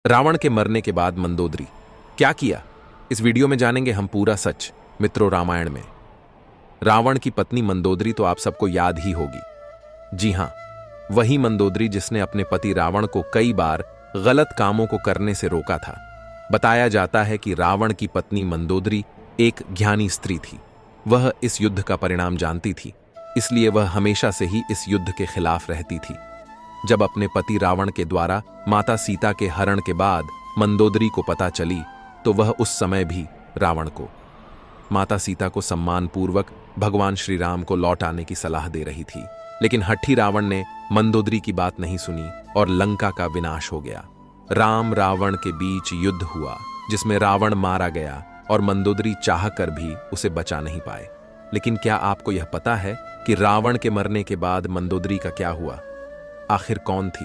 रावण के मरने के बाद मंदोदरी क्या किया, इस वीडियो में जानेंगे हम पूरा सच। मित्रों, रामायण में रावण की पत्नी मंदोदरी तो आप सबको याद ही होगी। जी हां, वही मंदोदरी जिसने अपने पति रावण को कई बार गलत कामों को करने से रोका था। बताया जाता है कि रावण की पत्नी मंदोदरी एक ज्ञानी स्त्री थी। वह इस युद्ध का परिणाम जानती थी, इसलिए वह हमेशा से ही इस युद्ध के खिलाफ रहती थी। जब अपने पति रावण के द्वारा माता सीता के हरण के बाद मंदोदरी को पता चली, तो वह उस समय भी रावण को माता सीता को सम्मानपूर्वक भगवान श्री राम को लौट आने की सलाह दे रही थी। लेकिन हठी रावण ने मंदोदरी की बात नहीं सुनी और लंका का विनाश हो गया। राम रावण के बीच युद्ध हुआ, जिसमें रावण मारा गया और मंदोदरी चाहकर भी उसे बचा नहीं पाए। लेकिन क्या आपको यह पता है कि रावण के मरने के बाद मंदोदरी का क्या हुआ? आखिर कौन थी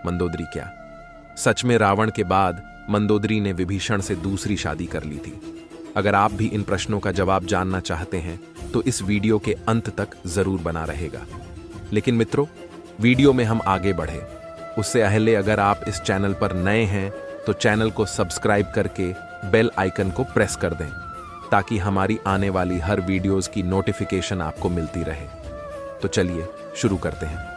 मंदोदरी? क्या सच में रावण के बाद मंदोदरी ने विभीषण से दूसरी शादी कर ली थी? अगर आप भी इन प्रश्नों का जवाब जानना चाहते हैं तो इस वीडियो के अंत तक जरूर बना रहेगा। लेकिन मित्रों, वीडियो में हम आगे बढ़े उससे पहले अगर आप इस चैनल पर नए हैं तो चैनल को सब्सक्राइब करके बेल आइकन को प्रेस कर दें, ताकि हमारी आने वाली हर वीडियोस की नोटिफिकेशन आपको मिलती रहे। तो चलिए शुरू करते हैं।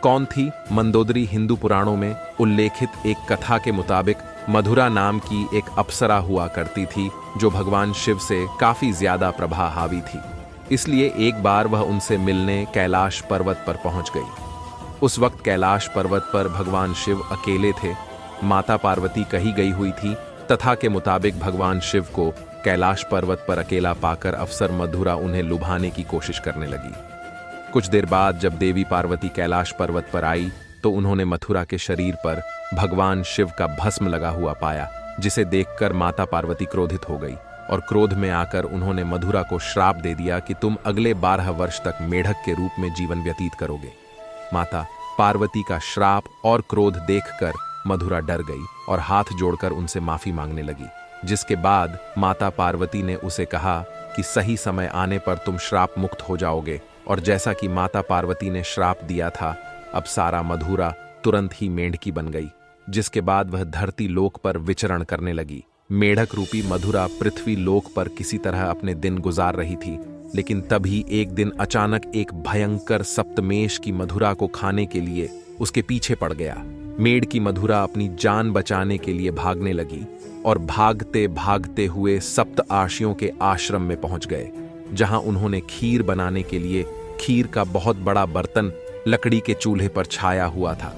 कौन थी मंदोदरी? हिंदू पुराणों में उल्लेखित एक कथा के मुताबिक मधुरा नाम की एक अप्सरा हुआ करती थी, जो भगवान शिव से काफी ज्यादा प्रभावी थी। इसलिए एक बार वह उनसे मिलने कैलाश पर्वत पर पहुंच गई। उस वक्त कैलाश पर्वत पर भगवान शिव अकेले थे। माता पार्वती कही गई हुई थी। तथा के मुताबिक भगवान शिव को कैलाश पर्वत पर अकेला पाकर अप्सर मधुरा उन्हें लुभाने की कोशिश करने लगी। कुछ देर बाद जब देवी पार्वती कैलाश पर्वत पर आई तो उन्होंने मथुरा के शरीर पर भगवान शिव का भस्म लगा हुआ पाया, जिसे देखकर माता पार्वती क्रोधित हो गई और क्रोध में आकर उन्होंने मधुरा को श्राप दे दिया कि तुम अगले 12 वर्ष तक मेढक के रूप में जीवन व्यतीत करोगे। माता पार्वती का श्राप और क्रोध देखकर मधुरा डर गई और हाथ जोड़कर उनसे माफी मांगने लगी, जिसके बाद माता पार्वती ने उसे कहा कि सही समय आने पर तुम श्राप मुक्त हो जाओगे। और जैसा कि माता पार्वती ने श्राप दिया था, अब सारा मधुरा तुरंत ही मेंढकी बन गई, जिसके बाद वह धरती लोक पर विचरण करने लगी। मेढक रूपी मधुरा पृथ्वी लोक पर किसी तरह अपने दिन गुजार रही थी। लेकिन तभी एक दिन अचानक एक भयंकर सप्तमेश की मधुरा को खाने के लिए उसके पीछे पड़ गया। मेढकी मधुरा अपनी जान बचाने के लिए भागने लगी और भागते भागते हुए सप्त आर्षियों के आश्रम में पहुंच गए, जहां उन्होंने खीर बनाने के लिए खीर का बहुत बड़ा बर्तन लकड़ी के चूल्हे पर छाया हुआ था।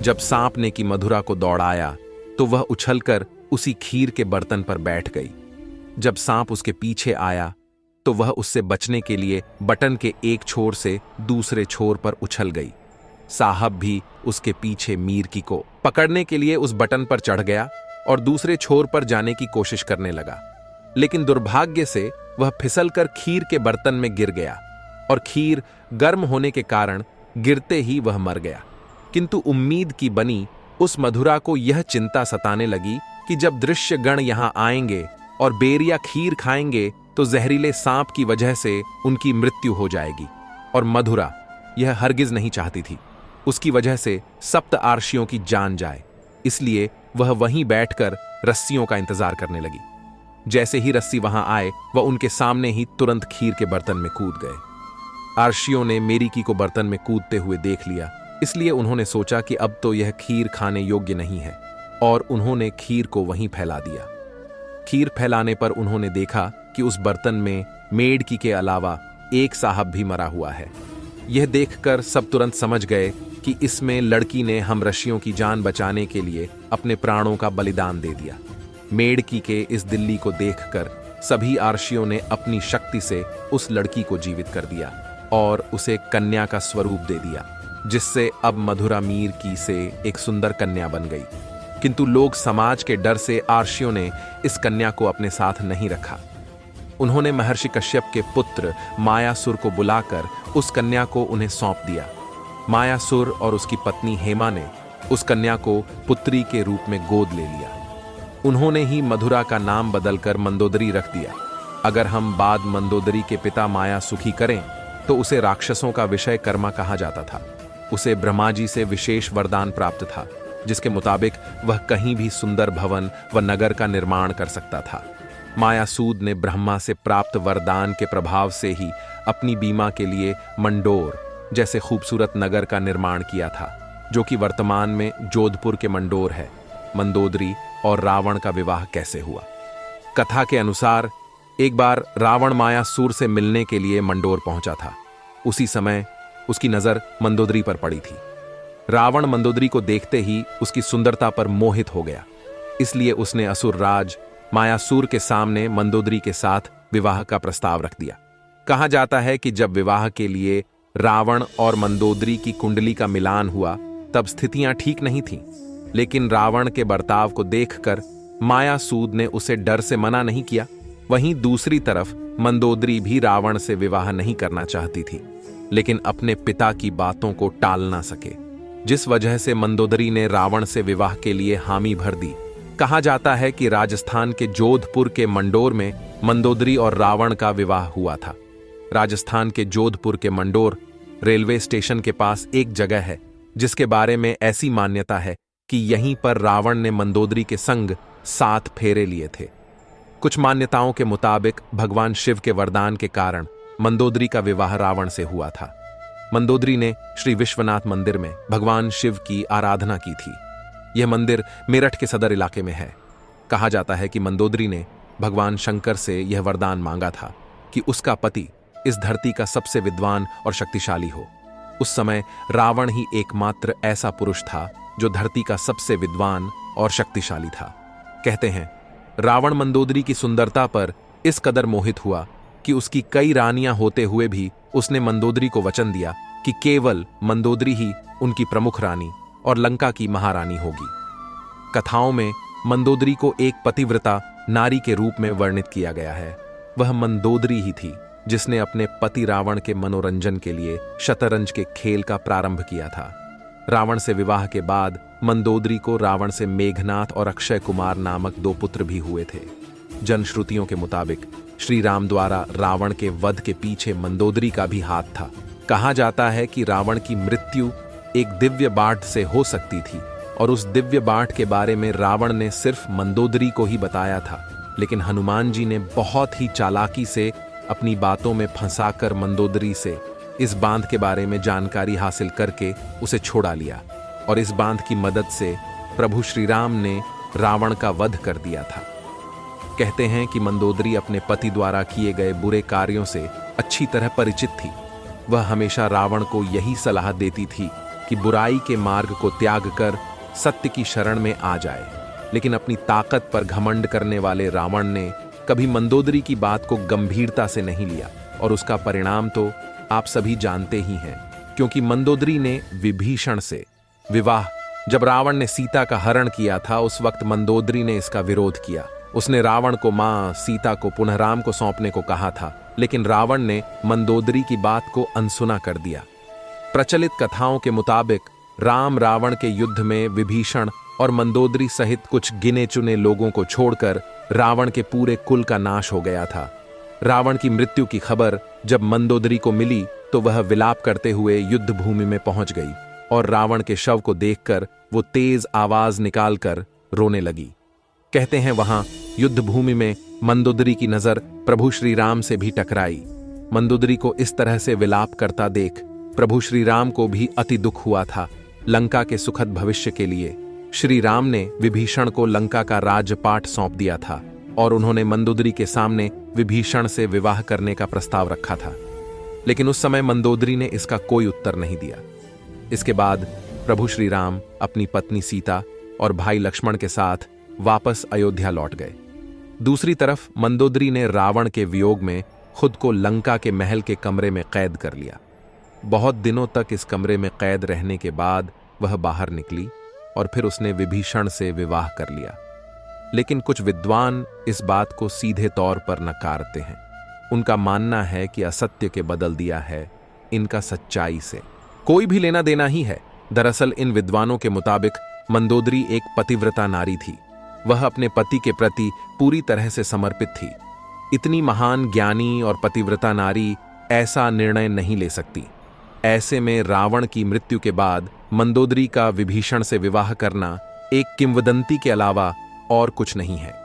जब सांप ने की मधुरा को दौड़ाया तो वह उछलकर उसी खीर के बर्तन पर बैठ गई। जब सांप उसके पीछे आया तो वह उससे बचने के लिए बटन के एक छोर से दूसरे छोर पर उछल गई। साहब भी उसके पीछे मीरकी को पकड़ने के लिए उस बटन पर चढ़ गया और दूसरे छोर पर जाने की कोशिश करने लगा। लेकिन दुर्भाग्य से वह फिसलकर खीर के बर्तन में गिर गया और खीर गर्म होने के कारण गिरते ही वह मर गया। किंतु उम्मीद की बनी उस मधुरा को यह चिंता सताने लगी कि जब दृश्य गण यहां आएंगे और बेरिया खीर खाएंगे तो जहरीले सांप की वजह से उनकी मृत्यु हो जाएगी। और मधुरा यह हरगिज नहीं चाहती थी उसकी वजह से सप्त आर्षियों की जान जाए। इसलिए वह वहीं बैठकर रस्सियों का इंतजार करने लगी। जैसे ही रस्सी वहां आए, वह उनके सामने ही तुरंत खीर के बर्तन में कूद गए। आर्षियों ने मेरिकी को बर्तन में कूदते हुए देख लिया, इसलिए उन्होंने सोचा कि अब तो यह खीर खाने योग्य नहीं है और उन्होंने खीर को वहीं फैला दिया। खीर फैलाने पर उन्होंने देखा कि उस बर्तन में मेढकी के अलावा एक साहब भी मरा हुआ है। यह देखकर सब तुरंत समझ गए कि इसमें लड़की ने हम ऋषियों की जान बचाने के लिए अपने प्राणों का बलिदान दे दिया। मेढकी के इस दिल्ली को देखकर सभी आर्षियों ने अपनी शक्ति से उस लड़की को जीवित कर दिया और उसे कन्या का स्वरूप दे दिया, जिससे अब मधुरा मीरकी से एक सुंदर कन्या बन गई। किंतु लोग समाज के डर से आर्षियों ने इस कन्या को अपने साथ नहीं रखा। उन्होंने महर्षि कश्यप के पुत्र मायासुर को बुलाकर उस कन्या को उन्हें सौंप दिया। मायासुर और उसकी पत्नी हेमा ने उस कन्या को पुत्री के रूप में गोद ले लिया। उन्होंने ही मधुरा का नाम बदलकर मंदोदरी रख दिया। अगर हम बाद मंदोदरी के पिता माया सुखी करें तो उसे राक्षसों का विषय कर्मा कहा जाता था। उसे ब्रह्मा जी से विशेष वरदान प्राप्त था जिसके मुताबिक वह कहीं भी सुंदर भवन व नगर का निर्माण कर सकता था। मायासूद ने ब्रह्मा से प्राप्त वरदान के प्रभाव से ही अपनी बीमा के लिए मंडोर जैसे खूबसूरत नगर का निर्माण किया था, जो कि वर्तमान में जोधपुर के मंडोर है। मंदोदरी और रावण का विवाह कैसे हुआ? कथा के अनुसार एक बार रावण मायासूर से मिलने के लिए मंडोर पहुंचा था। उसी समय उसकी नजर मंदोदरी पर पड़ी थी। रावण मंदोदरी को देखते ही उसकी सुंदरता पर मोहित हो गया, इसलिए उसने असुर राज मायासूर के सामने मंदोदरी के साथ विवाह का प्रस्ताव रख दिया। कहा जाता है कि जब विवाह के लिए रावण और मंदोदरी की कुंडली का मिलान हुआ तब स्थितियां ठीक नहीं थीं, लेकिन रावण के बर्ताव को देखकर मायासूद ने उसे डर से मना नहीं किया। वहीं दूसरी तरफ मंदोदरी भी रावण से विवाह नहीं करना चाहती थी, लेकिन अपने पिता की बातों को टाल ना सके, जिस वजह से मंदोदरी ने रावण से विवाह के लिए हामी भर दी। कहा जाता है कि राजस्थान के जोधपुर के मंडोर में मंदोदरी और रावण का विवाह हुआ था। राजस्थान के जोधपुर के मंडोर रेलवे स्टेशन के पास एक जगह है जिसके बारे में ऐसी मान्यता है कि यहीं पर रावण ने मंदोदरी के संग 7 फेरे लिए थे। कुछ मान्यताओं के मुताबिक भगवान शिव के वरदान के कारण मंदोदरी का विवाह रावण से हुआ था। मंदोदरी ने श्री विश्वनाथ मंदिर में भगवान शिव की आराधना की थी। यह मंदिर मेरठ के सदर इलाके में है। कहा जाता है कि मंदोदरी ने भगवान शंकर से यह वरदान मांगा था कि उसका पति इस धरती का सबसे विद्वान और शक्तिशाली हो। उस समय रावण ही एकमात्र ऐसा पुरुष था जो धरती का सबसे विद्वान और शक्तिशाली था। कहते हैं रावण मंदोदरी की सुंदरता पर इस कदर मोहित हुआ कि उसकी कई रानियां होते हुए भी उसने मंदोदरी को वचन दिया कि केवल मंदोदरी ही उनकी प्रमुख रानी और लंका की महारानी होगी। कथाओं में मंदोदरी को एक पतिव्रता नारी के रूप में वर्णित किया गया है। वह मंदोदरी ही थी जिसने अपने पति रावण के मनोरंजन के लिए शतरंज के खेल का प्रारंभ किया था। रावण से विवाह के बाद मंदोदरी को रावण से मेघनाथ और अक्षय कुमार नामक 2 पुत्र भी हुए थे। जनश्रुतियों के मुताबिक श्री राम द्वारा रावण के वध के पीछे मंदोदरी का भी हाथ था। कहा जाता है कि रावण की मृत्यु एक दिव्य बाढ़ से हो सकती थी और उस दिव्य बाढ़ के बारे में रावण ने सिर्फ मंदोदरी को ही बताया था, लेकिन हनुमान जी ने बहुत ही चालाकी से अपनी बातों में फंसाकर मंदोदरी से इस बांध के बारे में जानकारी हासिल करके उसे छोड़ा लिया और इस बांध की मदद से प्रभु श्री राम ने रावण का वध कर दिया था। कहते हैं कि मंदोदरी अपने पति द्वारा किए गए बुरे कार्यों से अच्छी तरह परिचित थी। वह हमेशा रावण को यही सलाह देती थी कि बुराई के मार्ग को त्याग कर सत्य की शरण में आ जाए, लेकिन अपनी ताकत पर घमंड करने वाले रावण ने कभी मंदोदरी की बात को गंभीरता से नहीं लिया और उसका परिणाम तो आप सभी जानते ही हैं, क्योंकि मंदोदरी ने विभीषण से विवाह जब रावण ने सीता का हरण किया था उस वक्त मंदोदरी ने इसका विरोध किया। उसने रावण को मां सीता को पुनः राम को सौंपने को कहा था, लेकिन रावण ने मंदोदरी की बात को अनसुना कर दिया। प्रचलित कथाओं के मुताबिक राम रावण के युद्ध में विभीषण और मंदोदरी सहित कुछ गिने चुने लोगों को छोड़कर रावण के पूरे कुल का नाश हो गया था। रावण की मृत्यु की खबर जब मंदोदरी को मिली तो वह विलाप करते हुए युद्ध भूमि में पहुंच गई और रावण के शव को देखकर वो तेज आवाज निकालकर रोने लगी। कहते हैं वहां युद्ध भूमि में मंदोदरी की नजर प्रभु श्री राम से भी टकराई। मंदोदरी को इस तरह से विलाप करता देख प्रभु श्री राम को भी अति दुख हुआ था। लंका के सुखद भविष्य के लिए श्री राम ने विभीषण को लंका का राज्यपाट सौंप दिया था और उन्होंने मंदोदरी के सामने विभीषण से विवाह करने का प्रस्ताव रखा था, लेकिन उस समय मंदोदरी ने इसका कोई उत्तर नहीं दिया। इसके बाद प्रभु श्री राम अपनी पत्नी सीता और भाई लक्ष्मण के साथ वापस अयोध्या लौट गए। दूसरी तरफ मंदोदरी ने रावण के वियोग में खुद को लंका के महल के कमरे में कैद कर लिया। बहुत दिनों तक इस कमरे में कैद रहने के बाद वह बाहर निकली और फिर उसने विभीषण से विवाह कर लिया। लेकिन कुछ विद्वान इस बात को सीधे तौर पर नकारते हैं। उनका मानना है कि असत्य के बदल दिया है इनका सच्चाई से कोई भी लेना देना ही है। दरअसल इन विद्वानों के मुताबिक मंदोदरी एक पतिव्रता नारी थी। वह अपने पति के प्रति पूरी तरह से समर्पित थी। इतनी महान ज्ञानी और पतिव्रता नारी ऐसा निर्णय नहीं ले सकती। ऐसे में रावण की मृत्यु के बाद मंदोदरी का विभीषण से विवाह करना एक किंवदंती के अलावा और कुछ नहीं है।